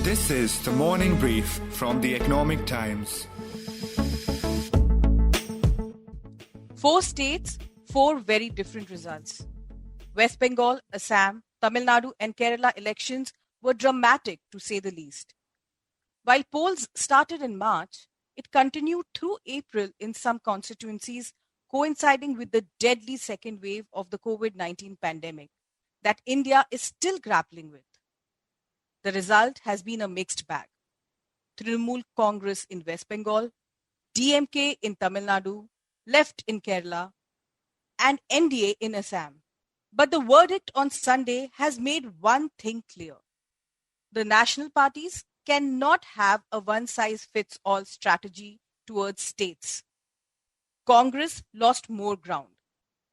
This is the morning brief from the Economic Times. 4 states, 4 very different results. West Bengal, Assam, Tamil Nadu and Kerala elections were dramatic to say the least. While polls started in March, it continued through April in some constituencies, coinciding with the deadly second wave of the COVID-19 pandemic that India is still grappling with. The result has been a mixed bag. Trinamool Congress in West Bengal, DMK in Tamil Nadu, Left in Kerala, and NDA in Assam. But the verdict on Sunday has made one thing clear. The national parties cannot have a one-size-fits-all strategy towards states. Congress lost more ground,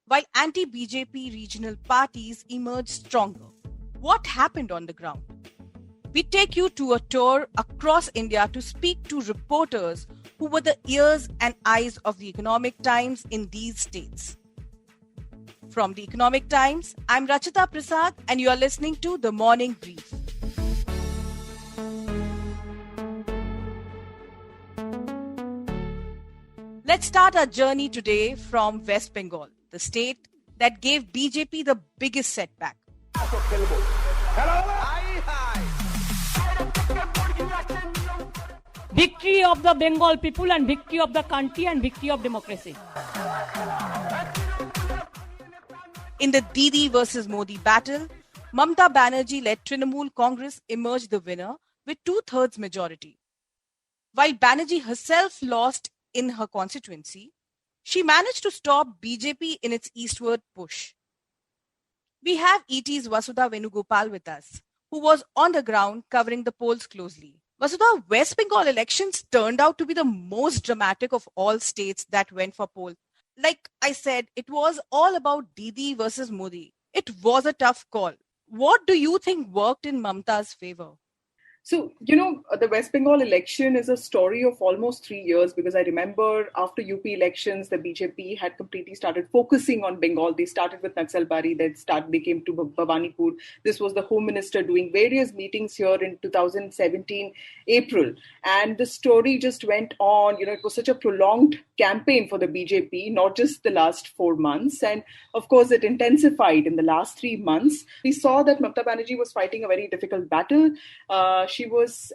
while anti-BJP regional parties emerged stronger. What happened on the ground? We take you to a tour across India to speak to reporters who were the ears and eyes of the Economic Times in these states. From the Economic Times, I'm Rachita Prasad and you are listening to The Morning Brief. Let's start our journey today from West Bengal, the state that gave BJP the biggest setback. Victory of the Bengal people and victory of the country and victory of democracy. In the Didi versus Modi battle, Mamata Banerjee-led Trinamool Congress emerged the winner with 2/3 majority. While Banerjee herself lost in her constituency, she managed to stop BJP in its eastward push. We have ET's Vasudha Venugopal with us, who was on the ground covering the polls closely. Vasudha, West Bengal elections turned out to be the most dramatic of all states that went for poll. Like I said, it was all about Didi versus Modi. It was a tough call. What do you think worked in Mamata's favor? So, the West Bengal election is a story of almost 3 years because I remember after UP elections, the BJP had completely started focusing on Bengal. They started with Naxalbari, they came to Bhawanipur. This was the Home Minister doing various meetings here in 2017, April. And the story just went on. It was such a prolonged campaign for the BJP, not just the last 4 months. And of course, it intensified in the last 3 months. We saw that Mamata Banerjee was fighting a very difficult battle. She was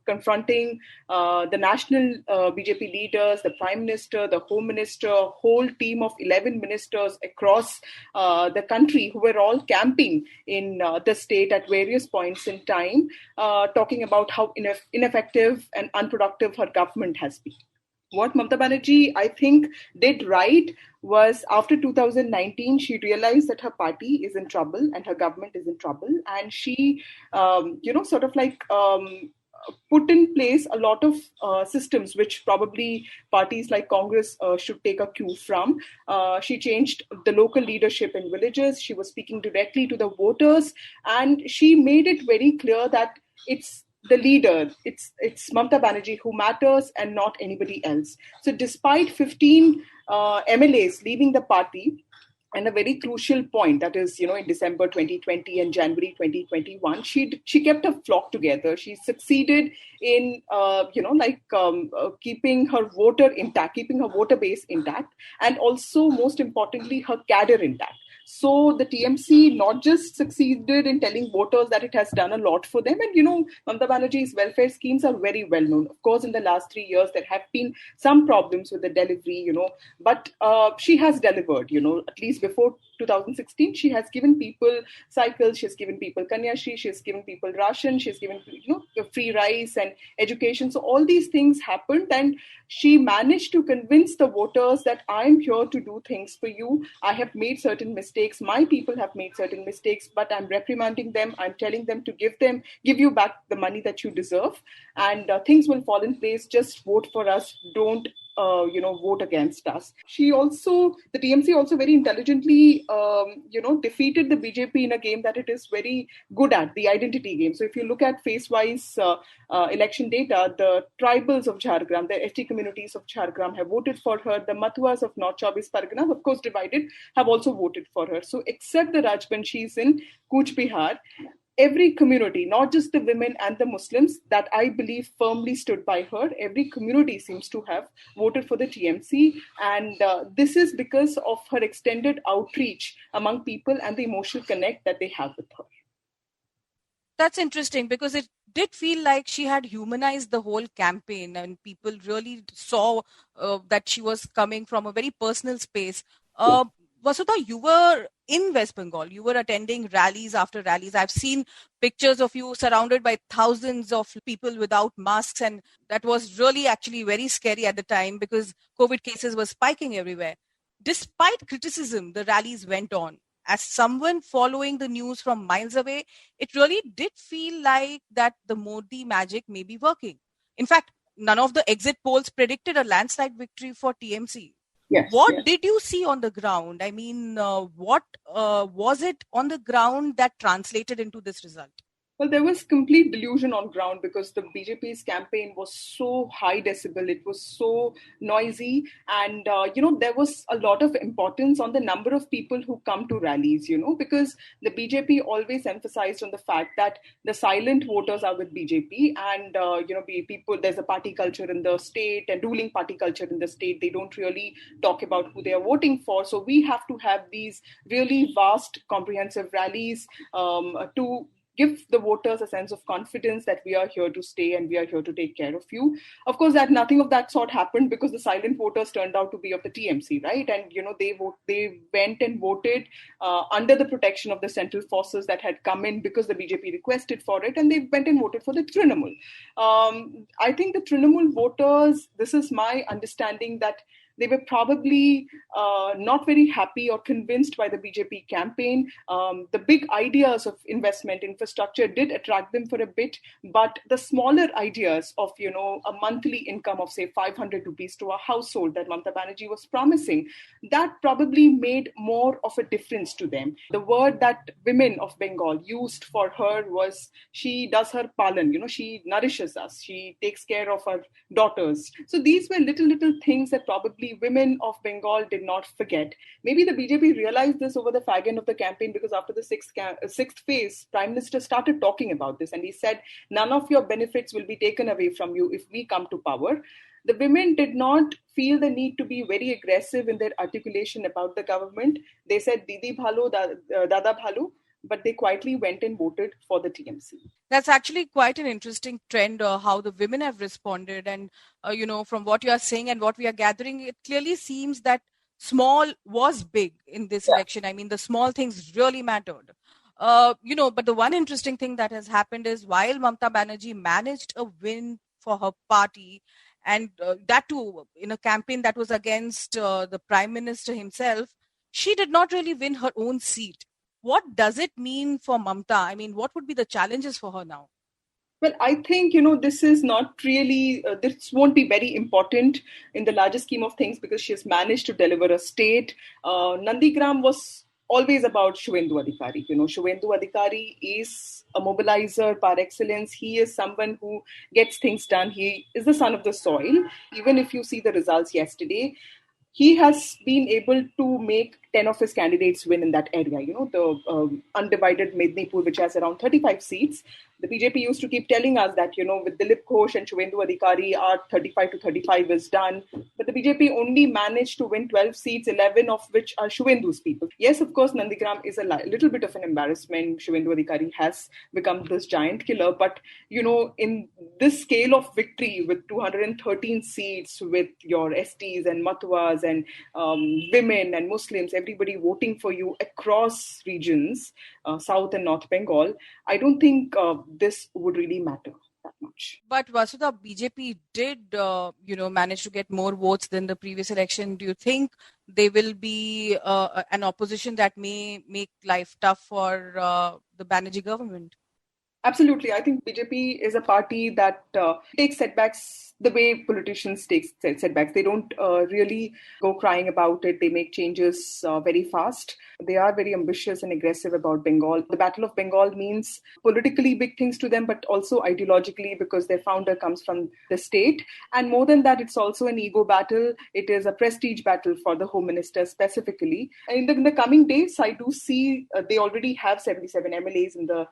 confronting the national BJP leaders, the Prime Minister, the Home Minister, a whole team of 11 ministers across the country who were all camping in the state at various points in time, talking about how ineffective and unproductive her government has been. What Mamata Banerjee, I think, did right was after 2019, she realized that her party is in trouble and her government is in trouble. And she, put in place a lot of systems which probably parties like Congress should take a cue from. She changed the local leadership in villages. She was speaking directly to the voters. And she made it very clear that it's the leader, it's Mamata Banerjee who matters and not anybody else. So despite 15 MLAs leaving the party, and a very crucial point, that is, in December 2020 and January 2021, she kept her flock together. She succeeded in, keeping her voter base intact, and also, most importantly, her cadre intact. So the TMC not just succeeded in telling voters that it has done a lot for them. And, Mamata Banerjee's welfare schemes are very well known. Of course, in the last 3 years, there have been some problems with the delivery, but she has delivered, at least before 2016, she has given people cycles, she has given people Kanyashri, she has given people ration, she has given, free rice and education. So all these things happened and she managed to convince the voters that I'm here to do things for you. I have made certain mistakes. My people have made certain mistakes, but I'm reprimanding them. I'm telling them to give you back the money that you deserve, and things will fall in place. Just vote for us. Don't vote against us. The TMC also very intelligently, defeated the BJP in a game that it is very good at, the identity game. So if you look at phase-wise election data, the tribals of Jharkhand, the ST communities of Jharkhand have voted for her. The Mathuas of North Chaubish Pargana, of course divided, have also voted for her. So except the Rajbanshis in Cooch Behar, every community, not just the women and the Muslims, that I believe firmly stood by her. Every community seems to have voted for the TMC. And this is because of her extended outreach among people and the emotional connect that they have with her. That's interesting because it did feel like she had humanized the whole campaign and people really saw that she was coming from a very personal space. Vasudha, you were in West Bengal. You were attending rallies after rallies. I've seen pictures of you surrounded by thousands of people without masks, and that was really actually very scary at the time because COVID cases were spiking everywhere. Despite criticism, the rallies went on. As someone following the news from miles away, it really did feel like that the Modi magic may be working. In fact, none of the exit polls predicted a landslide victory for TMC. What did you see on the ground? I mean, what was it on the ground that translated into this result? Well, there was complete delusion on ground because the BJP's campaign was so high decibel, it was so noisy, and there was a lot of importance on the number of people who come to rallies, because the BJP always emphasized on the fact that the silent voters are with BJP, and people, there's a party culture in the state and ruling party culture in the state. They don't really talk about who they are voting for. So we have to have these really vast, comprehensive rallies to give the voters a sense of confidence that we are here to stay and we are here to take care of you. Of course, that nothing of that sort happened because the silent voters turned out to be of the TMC, right? And they went and voted under the protection of the central forces that had come in because the BJP requested for it, and they went and voted for the Trinamool. I think the Trinamool voters, this is my understanding, that they were probably not very happy or convinced by the BJP campaign. The big ideas of investment, infrastructure did attract them for a bit, but the smaller ideas of, a monthly income of, say, 500 rupees to a household that Mamata Banerjee was promising, that probably made more of a difference to them. The word that women of Bengal used for her was, she does her palan, she nourishes us, she takes care of our daughters. So these were little things that probably women of Bengal did not forget. Maybe the BJP realized this over the fag end of the campaign, because after the sixth phase, Prime Minister started talking about this, and he said, none of your benefits will be taken away from you if we come to power. The women did not feel the need to be very aggressive in their articulation about the government. They said, Didi bhalo, Dada bhalo, but they quietly went and voted for the TMC. That's actually quite an interesting trend, how the women have responded. And, from what you are saying and what we are gathering, it clearly seems that small was big in this election. I mean, the small things really mattered. But the one interesting thing that has happened is while Mamata Banerjee managed a win for her party, and that too in a campaign that was against the Prime Minister himself, she did not really win her own seat. What does it mean for Mamata? I mean, what would be the challenges for her now? Well, I think, this is not really, this won't be very important in the larger scheme of things because she has managed to deliver a state. Nandigram was always about Shuvendu Adhikari. Shuvendu Adhikari is a mobilizer par excellence. He is someone who gets things done. He is the son of the soil. Even if you see the results yesterday, he has been able to make 10 of his candidates win in that area. The undivided Mednipur, which has around 35 seats. The BJP used to keep telling us that, with Dilip Ghosh and Shuvendu Adhikari, our 35 to 35 is done. But the BJP only managed to win 12 seats, 11 of which are Shuvendu's people. Yes, of course, Nandigram is a little bit of an embarrassment. Shuvendu Adhikari has become this giant killer. But, in this scale of victory with 213 seats, with your STs and Matwas and women and Muslims, everybody voting for you across regions, South and North Bengal, I don't think this would really matter that much. But Vasudha, BJP did, manage to get more votes than the previous election. Do you think they will be an opposition that may make life tough for the Banerjee government? Absolutely. I think BJP is a party that takes setbacks the way politicians take setbacks. They don't really go crying about it. They make changes very fast. They are very ambitious and aggressive about Bengal. The Battle of Bengal means politically big things to them, but also ideologically, because their founder comes from the state. And more than that, it's also an ego battle. It is a prestige battle for the Home Minister specifically. And in the coming days, I do see they already have 77 MLAs in the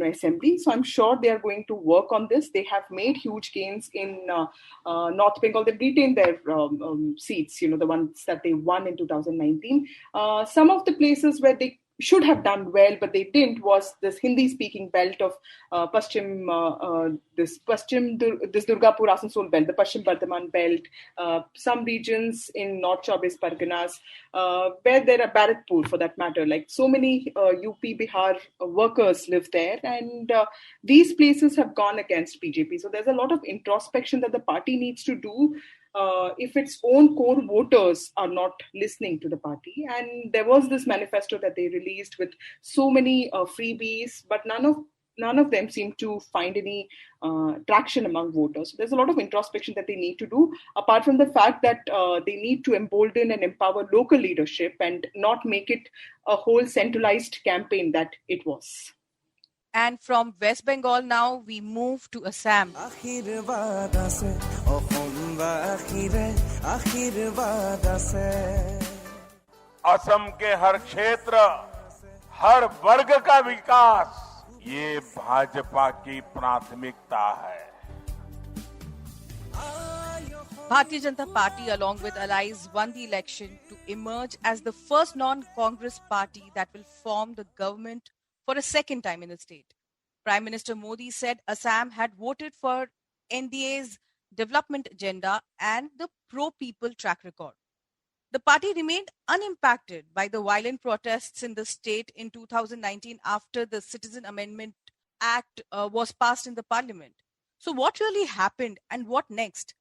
assembly. So I'm sure they are going to work on this. They have made huge gains in North Bengal. They've retained their seats, the ones that they won in 2019. Some of the places where they should have done well, but they didn't, was this Hindi-speaking belt of this Durgapur Asansol belt, the Paschim Bardhaman belt, some regions in North Chaubish Parganas, where there are Bharatpur for that matter. Like so many UP, Bihar workers live there, and these places have gone against BJP. So there's a lot of introspection that the party needs to do if its own core voters are not listening to the party. And there was this manifesto that they released with so many freebies, but none of them seem to find any traction among voters. So there's a lot of introspection that they need to do, apart from the fact that they need to embolden and empower local leadership and not make it a whole centralized campaign that it was. And from West Bengal now, we move to Assam. Assam के हर क्षेत्र, हर वर्ग का विकास, ये भाजपा की प्राथमिकता है. Bharatiya Janata Party, along with allies, won the election to emerge as the first non-Congress party that will form the government for a second time in the state. Prime Minister Modi said Assam had voted for NDA's development agenda and the pro-people track record. The party remained unimpacted by the violent protests in the state in 2019 after the Citizen Amendment Act was passed in the parliament. So what really happened and what next?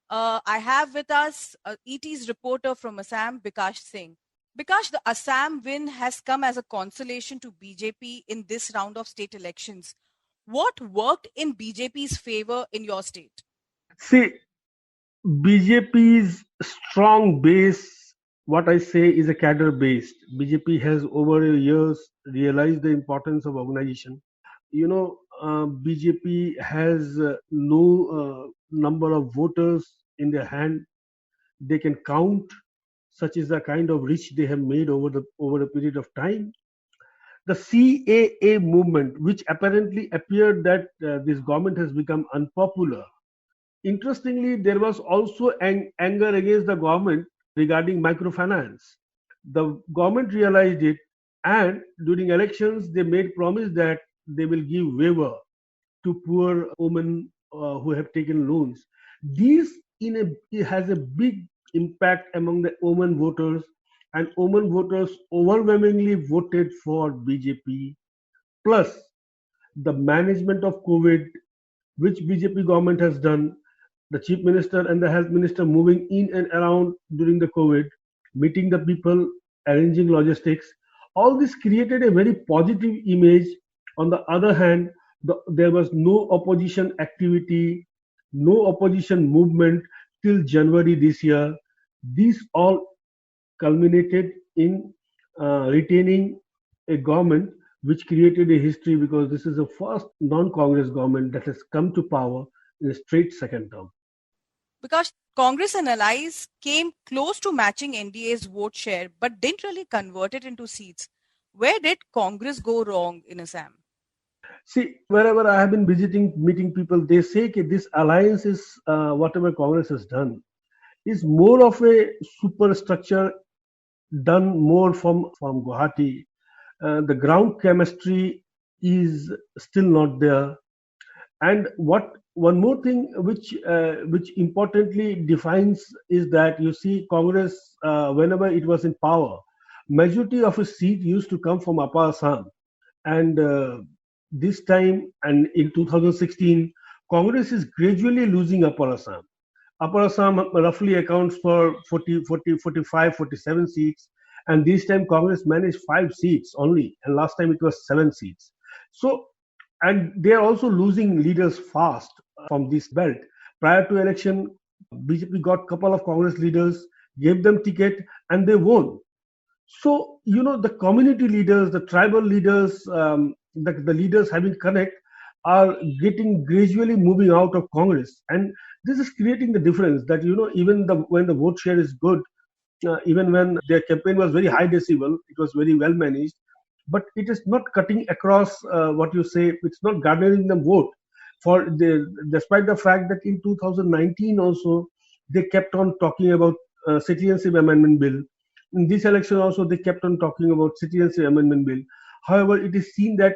I have with us ET's reporter from Assam, Bikash Singh. Bikash, the Assam win has come as a consolation to BJP in this round of state elections. What worked in BJP's favor in your state? See, BJP's strong base, what I say, is a cadre-based. BJP has over the years realized the importance of organization. BJP has no number of voters in their hand. They can count. Such is the kind of reach they have made over a period of time. The CAA movement, which apparently appeared that this government has become unpopular. Interestingly, there was also anger against the government regarding microfinance. The government realized it, and during elections, they made promise that they will give waiver to poor women who have taken loans. This has a big impact among the women voters, and women voters overwhelmingly voted for BJP. Plus, the management of COVID, which BJP government has done, the chief minister and the health minister moving in and around during the COVID, meeting the people, arranging logistics, all this created a very positive image. On the other hand, there was no opposition activity, no opposition movement till January this year. These all culminated in retaining a government which created a history, because this is the first non-Congress government that has come to power in a straight second term. Because Congress and allies came close to matching NDA's vote share but didn't really convert it into seats. Where did Congress go wrong in Assam? See, wherever I have been visiting, meeting people, they say that this alliance is whatever Congress has done is more of a superstructure done more from Guwahati. The ground chemistry is still not there. And one more thing which importantly defines is that you see Congress, whenever it was in power, majority of its seat used to come from Upper Assam. And this time, and in 2016, Congress is gradually losing Upper Assam. Upper Assam roughly accounts for 45, 47 seats. And this time Congress managed 5 seats only. And last time it was 7 seats. So, and they are also losing leaders fast from this belt. Prior to election, BJP got couple of Congress leaders, gave them ticket, and they won. So, the community leaders, the tribal leaders, the leaders having connect are getting gradually moving out of Congress. And this is creating the difference that, even when the vote share is good, even when their campaign was very high decibel, it was very well managed, but it is not cutting across what you say, it's not garnering them vote. Despite the fact that in 2019 also, they kept on talking about citizenship amendment bill. In this election also, they kept on talking about citizenship amendment bill. However, it is seen that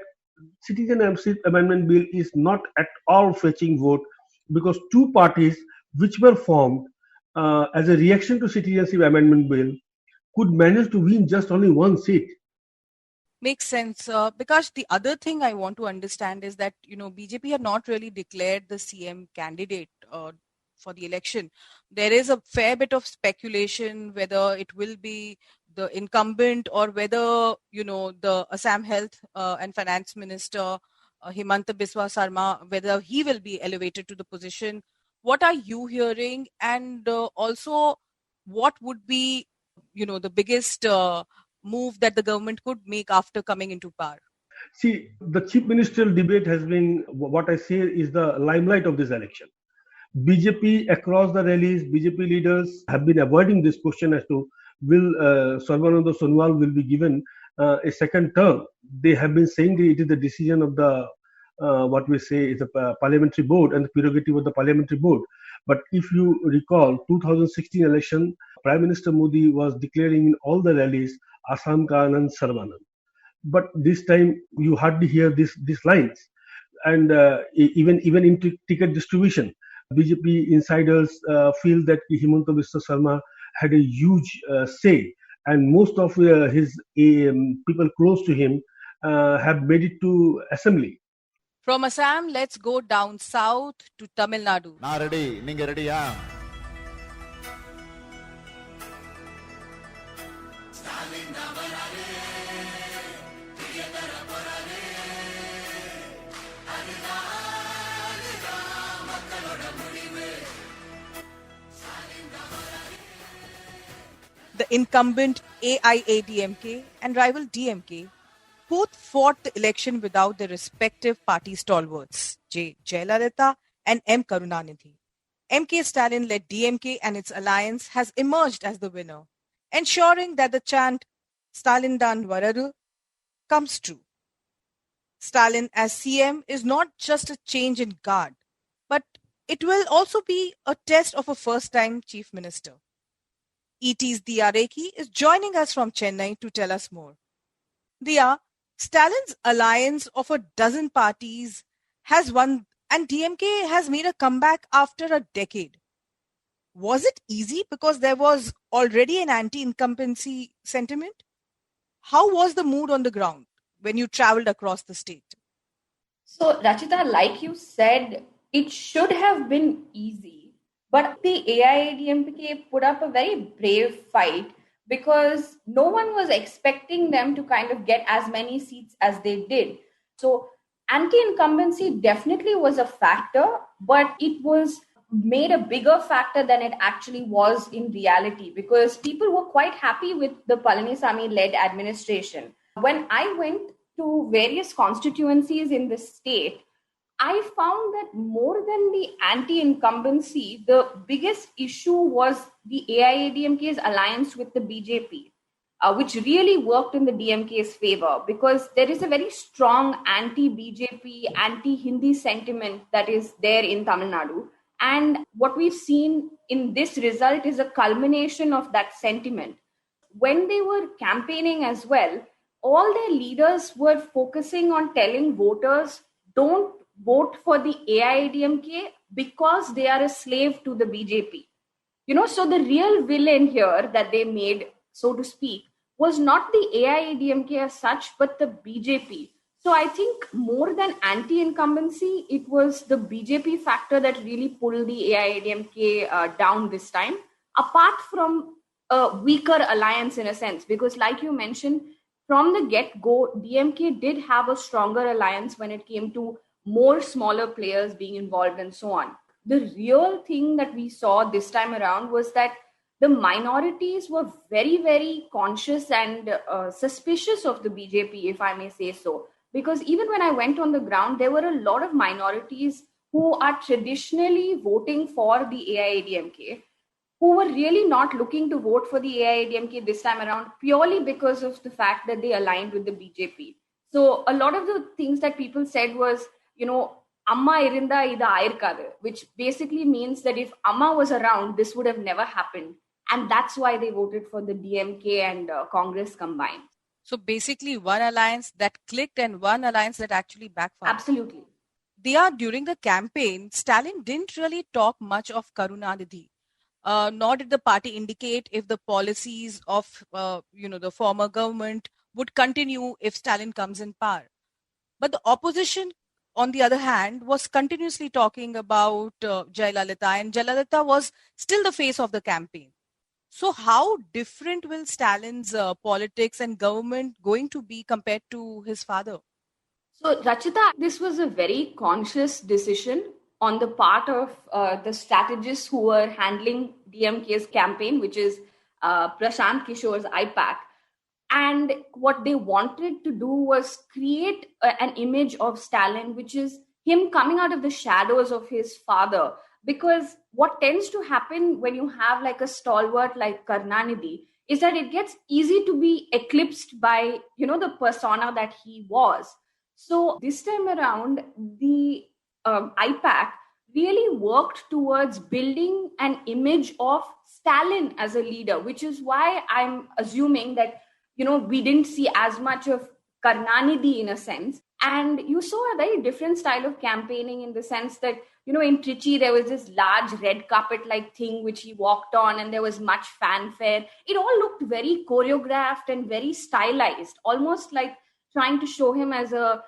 citizenship amendment bill is not at all fetching vote, because two parties which were formed as a reaction to citizenship amendment bill could manage to win just only one seat. Makes sense. Because the other thing I want to understand is that, BJP had not really declared the CM candidate for the election. There is a fair bit of speculation whether it will be the incumbent or whether, the Assam Health and Finance Minister, Himanta Biswa Sarma, whether he will be elevated to the position. What are you hearing? And also, what would be, the biggest move that the government could make after coming into power? See, the chief ministerial debate has been, what I say is the limelight of this election. BJP across the rallies, BJP leaders have been avoiding this question as to will Sarbananda Sonowal will be given a second term. They have been saying that it is the decision of the what we say is a parliamentary board and the prerogative of the parliamentary board. But if you recall, 2016 election, Prime Minister Modi was declaring in all the rallies Assam ka Anand Sarbanand. But this time you hardly hear these lines. And even in ticket distribution, BJP insiders feel that Himanta Biswa Sarma had a huge say, and most of his people close to him have made it to assembly. From Assam, let's go down south to Tamil Nadu. Na ready, ninga ready, yeah. The incumbent AIADMK and rival DMK both fought the election without their respective party stalwarts, J. Jayalalitha and M. Karunanidhi. M.K. Stalin-led DMK and its alliance has emerged as the winner, ensuring that the chant Stalin Dan Vararu comes true. Stalin as CM is not just a change in guard, but it will also be a test of a first-time chief minister. ET's Diya Rekhi is joining us from Chennai to tell us more. Diya, Stalin's alliance of a dozen parties has won and DMK has made a comeback after a decade. Was it easy because there was already an anti-incumbency sentiment? How was the mood on the ground when you traveled across the state? So, Rachita, like you said, it should have been easy. But the AIADMK put up a very brave fight because no one was expecting them to kind of get as many seats as they did. So anti-incumbency definitely was a factor, but it was made a bigger factor than it actually was in reality because people were quite happy with the Palanisamy-led administration. When I went to various constituencies in the state, I found that more than the anti-incumbency, the biggest issue was the AIADMK's alliance with the BJP, which really worked in the DMK's favor because there is a very strong anti-BJP, anti-Hindi sentiment that is there in Tamil Nadu. And what we've seen in this result is a culmination of that sentiment. When they were campaigning as well, all their leaders were focusing on telling voters, don't vote for the AIADMK because they are a slave to the BJP. So the real villain here that they made, so to speak, was not the AIADMK as such, but the BJP. So I think more than anti-incumbency, it was the BJP factor that really pulled the AIADMK down this time, apart from a weaker alliance in a sense, because like you mentioned, from the get-go, DMK did have a stronger alliance when it came to more smaller players being involved and so on. the real thing that we saw this time around was that the minorities were very, very conscious and suspicious of the BJP, if I may say so. Because even when I went on the ground, there were a lot of minorities who are traditionally voting for the AIADMK, who were really not looking to vote for the AIADMK this time around purely because of the fact that they aligned with the BJP. So a lot of the things that people said was, Amma irinda ida ayirkadu, which basically means that if Amma was around, this would have never happened. And that's why they voted for the DMK and Congress combined. So basically one alliance that clicked and one alliance that actually backfired. Absolutely. During the campaign, Stalin didn't really talk much of Karunanidhi. Nor did the party indicate if the policies of the former government would continue if Stalin comes in power. But the opposition, on the other hand, was continuously talking about Jayalalitha, and Jayalalitha was still the face of the campaign. So how different will Stalin's politics and government going to be compared to his father? So, Rachita, this was a very conscious decision on the part of the strategists who were handling DMK's campaign, which is Prashant Kishore's IPAC. And what they wanted to do was create an image of Stalin, which is him coming out of the shadows of his father. Because what tends to happen when you have like a stalwart like Karunanidhi is that it gets easy to be eclipsed by, the persona that he was. So this time around, the IPAC really worked towards building an image of Stalin as a leader, which is why I'm assuming that, we didn't see as much of Karunanidhi in a sense. And you saw a very different style of campaigning in the sense that, in Trichy, there was this large red carpet-like thing which he walked on, and there was much fanfare. It all looked very choreographed and very stylized, almost like trying to show him as a,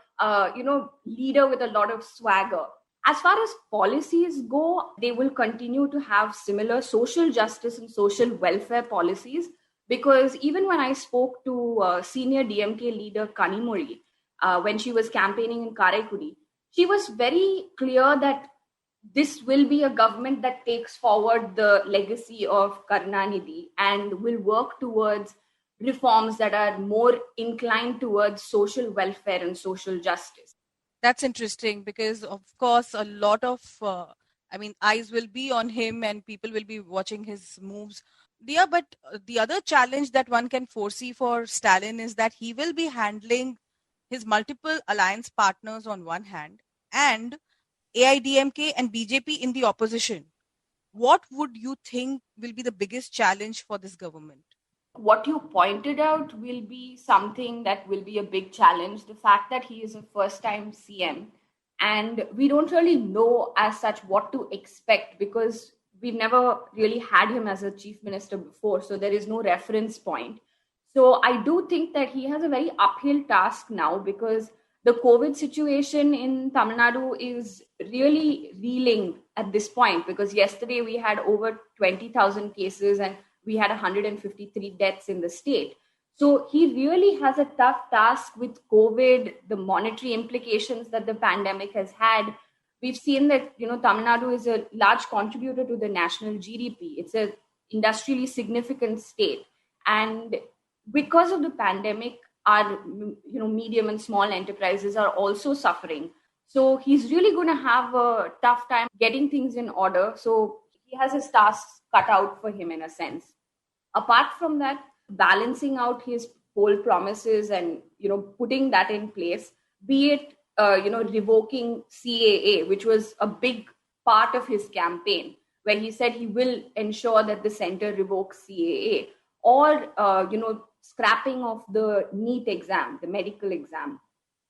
leader with a lot of swagger. As far as policies go, they will continue to have similar social justice and social welfare policies, because even when I spoke to senior DMK leader Kanimozhi, when she was campaigning in Karaikudi, she was very clear that this will be a government that takes forward the legacy of Karunanidhi and will work towards reforms that are more inclined towards social welfare and social justice. That's interesting because, of course, a lot of, eyes will be on him and people will be watching his moves. Dia, but the other challenge that one can foresee for Stalin is that he will be handling his multiple alliance partners on one hand and AIADMK and BJP in the opposition. What would you think will be the biggest challenge for this government? What you pointed out will be something that will be a big challenge. The fact that he is a first-time CM, and we don't really know as such what to expect because we've never really had him as a chief minister before, so there is no reference point. So I do think that he has a very uphill task now because the COVID situation in Tamil Nadu is really reeling at this point, because yesterday we had over 20,000 cases and we had 153 deaths in the state. So he really has a tough task with COVID, the monetary implications that the pandemic has had. We've seen that, Tamil Nadu is a large contributor to the national GDP. It's an industrially significant state. And because of the pandemic, our, medium and small enterprises are also suffering. So he's really going to have a tough time getting things in order. So he has his tasks cut out for him in a sense. Apart from that, balancing out his poll promises and, putting that in place, be it, revoking CAA, which was a big part of his campaign, where he said he will ensure that the center revokes CAA, or, scrapping of the NEET exam, the medical exam.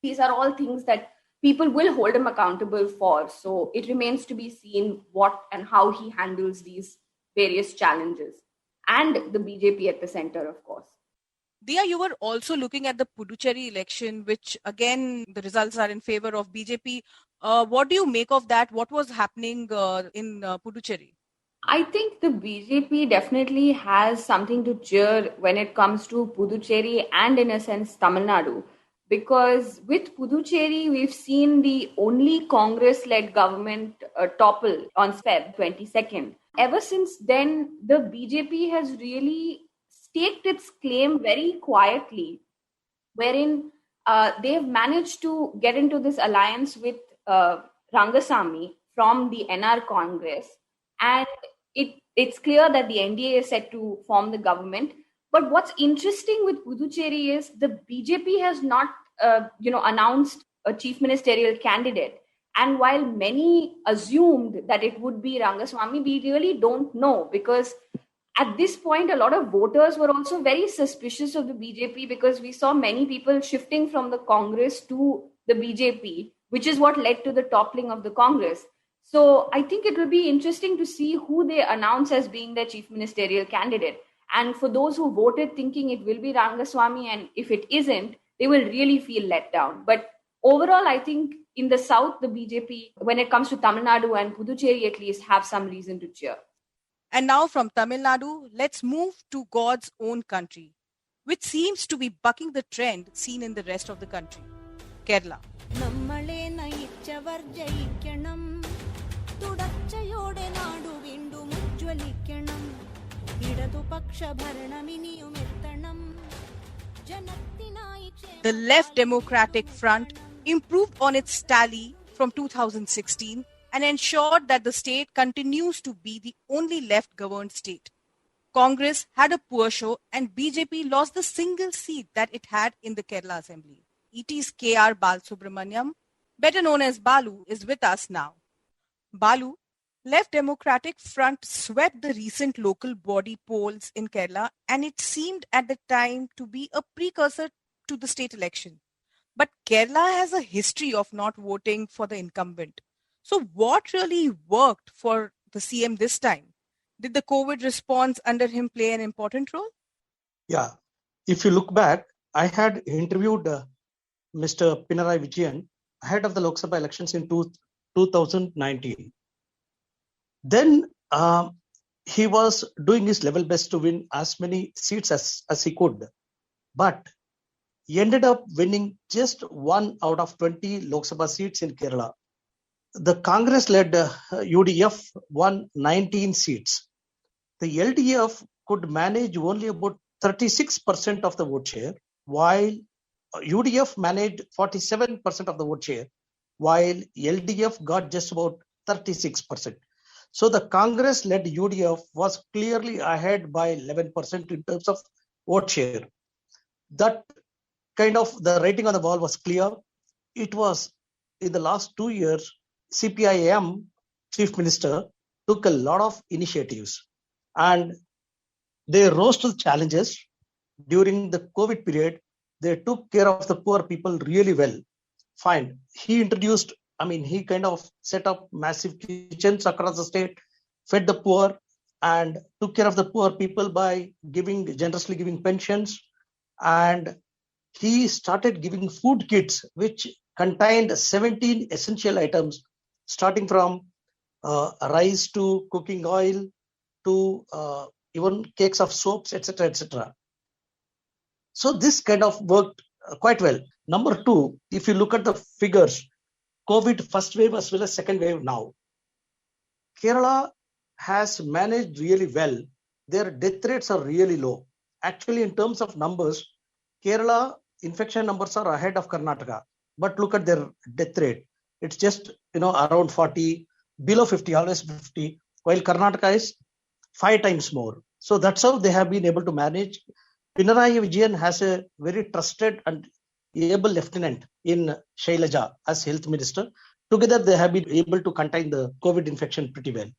These are all things that people will hold him accountable for. So it remains to be seen what and how he handles these various challenges. And the BJP at the center, of course. Dia, you were also looking at the Puducherry election, which again, the results are in favor of BJP. What do you make of that? What was happening in Puducherry? I think the BJP definitely has something to cheer when it comes to Puducherry and, in a sense, Tamil Nadu, because with Puducherry, we've seen the only Congress-led government topple on Feb 22nd. Ever since then, the BJP has really staked its claim very quietly, wherein they've managed to get into this alliance with Rangasamy from the NR Congress. And it's clear that the NDA is set to form the government. But what's interesting with Puducherry is the BJP has not, announced a chief ministerial candidate. And while many assumed that it would be Rangaswamy, we really don't know, because at this point, a lot of voters were also very suspicious of the BJP, because we saw many people shifting from the Congress to the BJP, which is what led to the toppling of the Congress. So I think it will be interesting to see who they announce as being their chief ministerial candidate. And for those who voted thinking it will be Rangaswamy, and if it isn't, they will really feel let down. But overall, I think in the South, the BJP, when it comes to Tamil Nadu and Puducherry at least, have some reason to cheer. And now from Tamil Nadu, let's move to God's own country, which seems to be bucking the trend seen in the rest of the country, Kerala. The Left Democratic Front improved on its tally from 2016 and ensured that the state continues to be the only left-governed state. Congress had a poor show and BJP lost the single seat that it had in the Kerala Assembly. ET's K.R. Balasubramaniam, better known as Balu, is with us now. Balu, Left Democratic Front swept the recent local body polls in Kerala, and it seemed at the time to be a precursor to the state election. But Kerala has a history of not voting for the incumbent. So what really worked for the CM this time? Did the COVID response under him play an important role? Yeah. If you look back, I had interviewed Mr. Pinarayi Vijayan ahead of the Lok Sabha elections in 2019. Then he was doing his level best to win as many seats as he could. But he ended up winning just 1 out of 20 Lok Sabha seats in Kerala. The Congress-led UDF won 19 seats. The LDF could manage only about 36% of the vote share, while UDF managed 47% of the vote share, while LDF got just about 36%. So the Congress-led UDF was clearly ahead by 11% in terms of vote share. That kind of the writing on the wall was clear. It was in the last 2 years, CPIM chief minister took a lot of initiatives and they rose to the challenges. During the COVID period, they took care of the poor people really well. Fine. He kind of set up massive kitchens across the state, fed the poor and took care of the poor people by generously giving pensions. And he started giving food kits, which contained 17 essential items, starting from rice to cooking oil to even cakes of soaps, etc., etc. So this kind of worked quite well. Number two, if you look at the figures, COVID first wave as well as second wave now, Kerala has managed really well. Their death rates are really low. Actually, in terms of numbers, Kerala infection numbers are ahead of Karnataka. But look at their death rate. It's just, around 40, below 50, always 50, while Karnataka is 5 times more. So that's how they have been able to manage. Pinarayi Vijayan has a very trusted and able lieutenant in Shailaja as health minister. Together, they have been able to contain the COVID infection pretty well.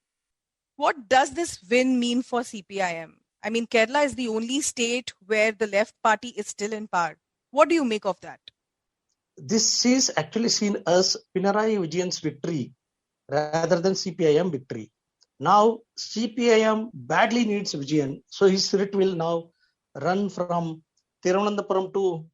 What does this win mean for CPIM? I mean, Kerala is the only state where the left party is still in power. What do you make of that? This is actually seen as Pinarayi Vijayan's victory rather than CPIM victory. Now, CPIM badly needs Vijayan, so his writ will now run from Thiruvananthapuram to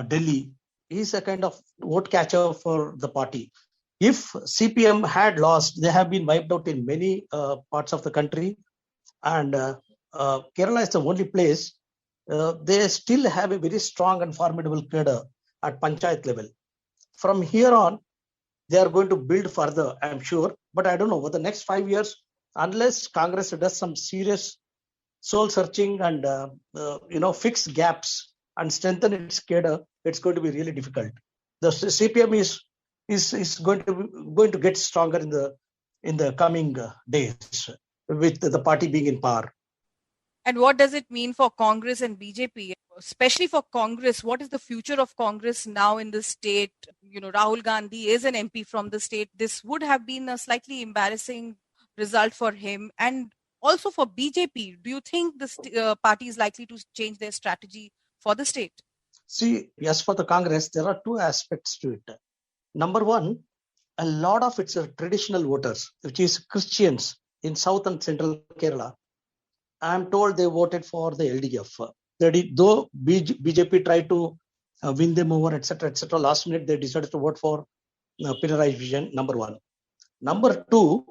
Delhi. He's a kind of vote catcher for the party. If CPM had lost, they have been wiped out in many parts of the country. And Kerala is the only place. They still have a very strong and formidable cadre. at Panchayat level. From here on, they are going to build further, I'm sure. But I don't know, over the next 5 years, unless Congress does some serious soul searching and fix gaps and strengthen its cadre, it's going to be really difficult. The CPM is going to get stronger in the coming days with the party being in power. And what does it mean for Congress and BJP? Especially for Congress, what is the future of Congress now in the state? Rahul Gandhi is an MP from the state. This would have been a slightly embarrassing result for him. And also for BJP, do you think the party is likely to change their strategy for the state? See, yes, for the Congress, there are two aspects to it. Number one, a lot of its traditional voters, which is Christians in South and Central Kerala, I'm told they voted for the LDF. Though BJP tried to win them over, etc., last minute they decided to vote for Pinarayi Vijayan, number one. Number two,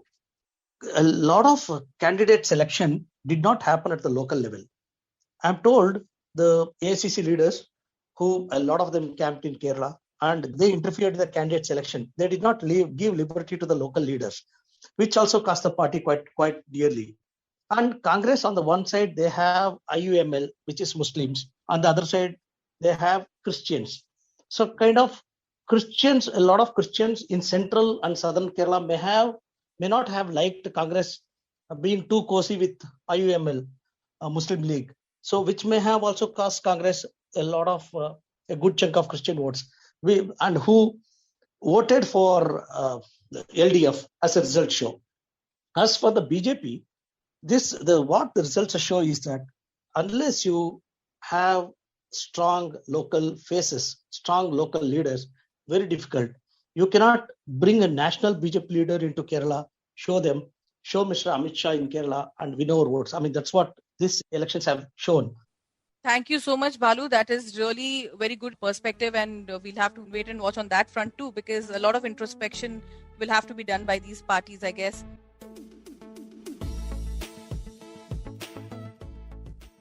a lot of candidate selection did not happen at the local level. I'm told the AICC leaders, who a lot of them camped in Kerala, and they interfered in the candidate selection. They did not give liberty to the local leaders, which also cost the party quite dearly. And Congress, on the one side, they have IUML, which is Muslims. On the other side, they have Christians. So kind of Christians, a lot of Christians in central and southern Kerala may not have liked Congress being too cozy with IUML, Muslim League. So which may have also cost Congress a good chunk of Christian votes. And who voted for LDF as a result show. As for the BJP, what the results show is that unless you have strong local faces, strong local leaders, very difficult. You cannot bring a national BJP leader into Kerala, show Mr. Amit Shah in Kerala and win over votes. I mean, that's what these elections have shown. Thank you so much, Balu. That is really very good perspective, and we'll have to wait and watch on that front too, because a lot of introspection will have to be done by these parties, I guess.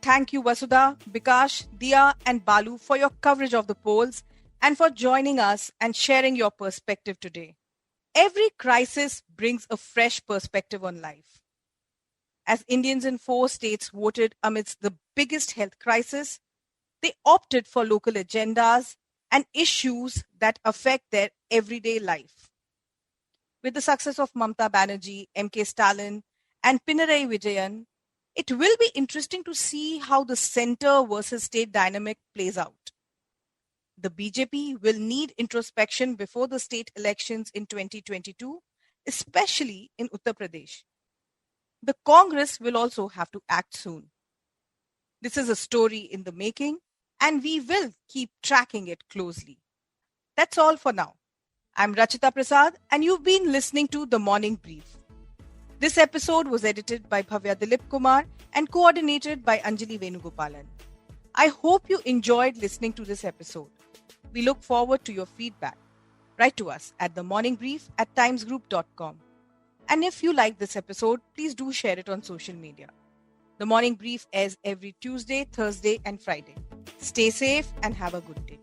Thank you, Vasudha, Bikash, Dia, and Balu for your coverage of the polls and for joining us and sharing your perspective today. Every crisis brings a fresh perspective on life. As Indians in 4 states voted amidst the biggest health crisis, they opted for local agendas and issues that affect their everyday life. With the success of Mamata Banerjee, M.K. Stalin, and Pinarayi Vijayan, it will be interesting to see how the center versus state dynamic plays out. The BJP will need introspection before the state elections in 2022, especially in Uttar Pradesh. The Congress will also have to act soon. This is a story in the making, and we will keep tracking it closely. That's all for now. I'm Rachita Prasad, and you've been listening to The Morning Brief. This episode was edited by Bhavya Dilip Kumar and coordinated by Anjali Venugopalan. I hope you enjoyed listening to this episode. We look forward to your feedback. Write to us at themorningbrief@timesgroup.com. And if you like this episode, please do share it on social media. The Morning Brief airs every Tuesday, Thursday, and Friday. Stay safe and have a good day.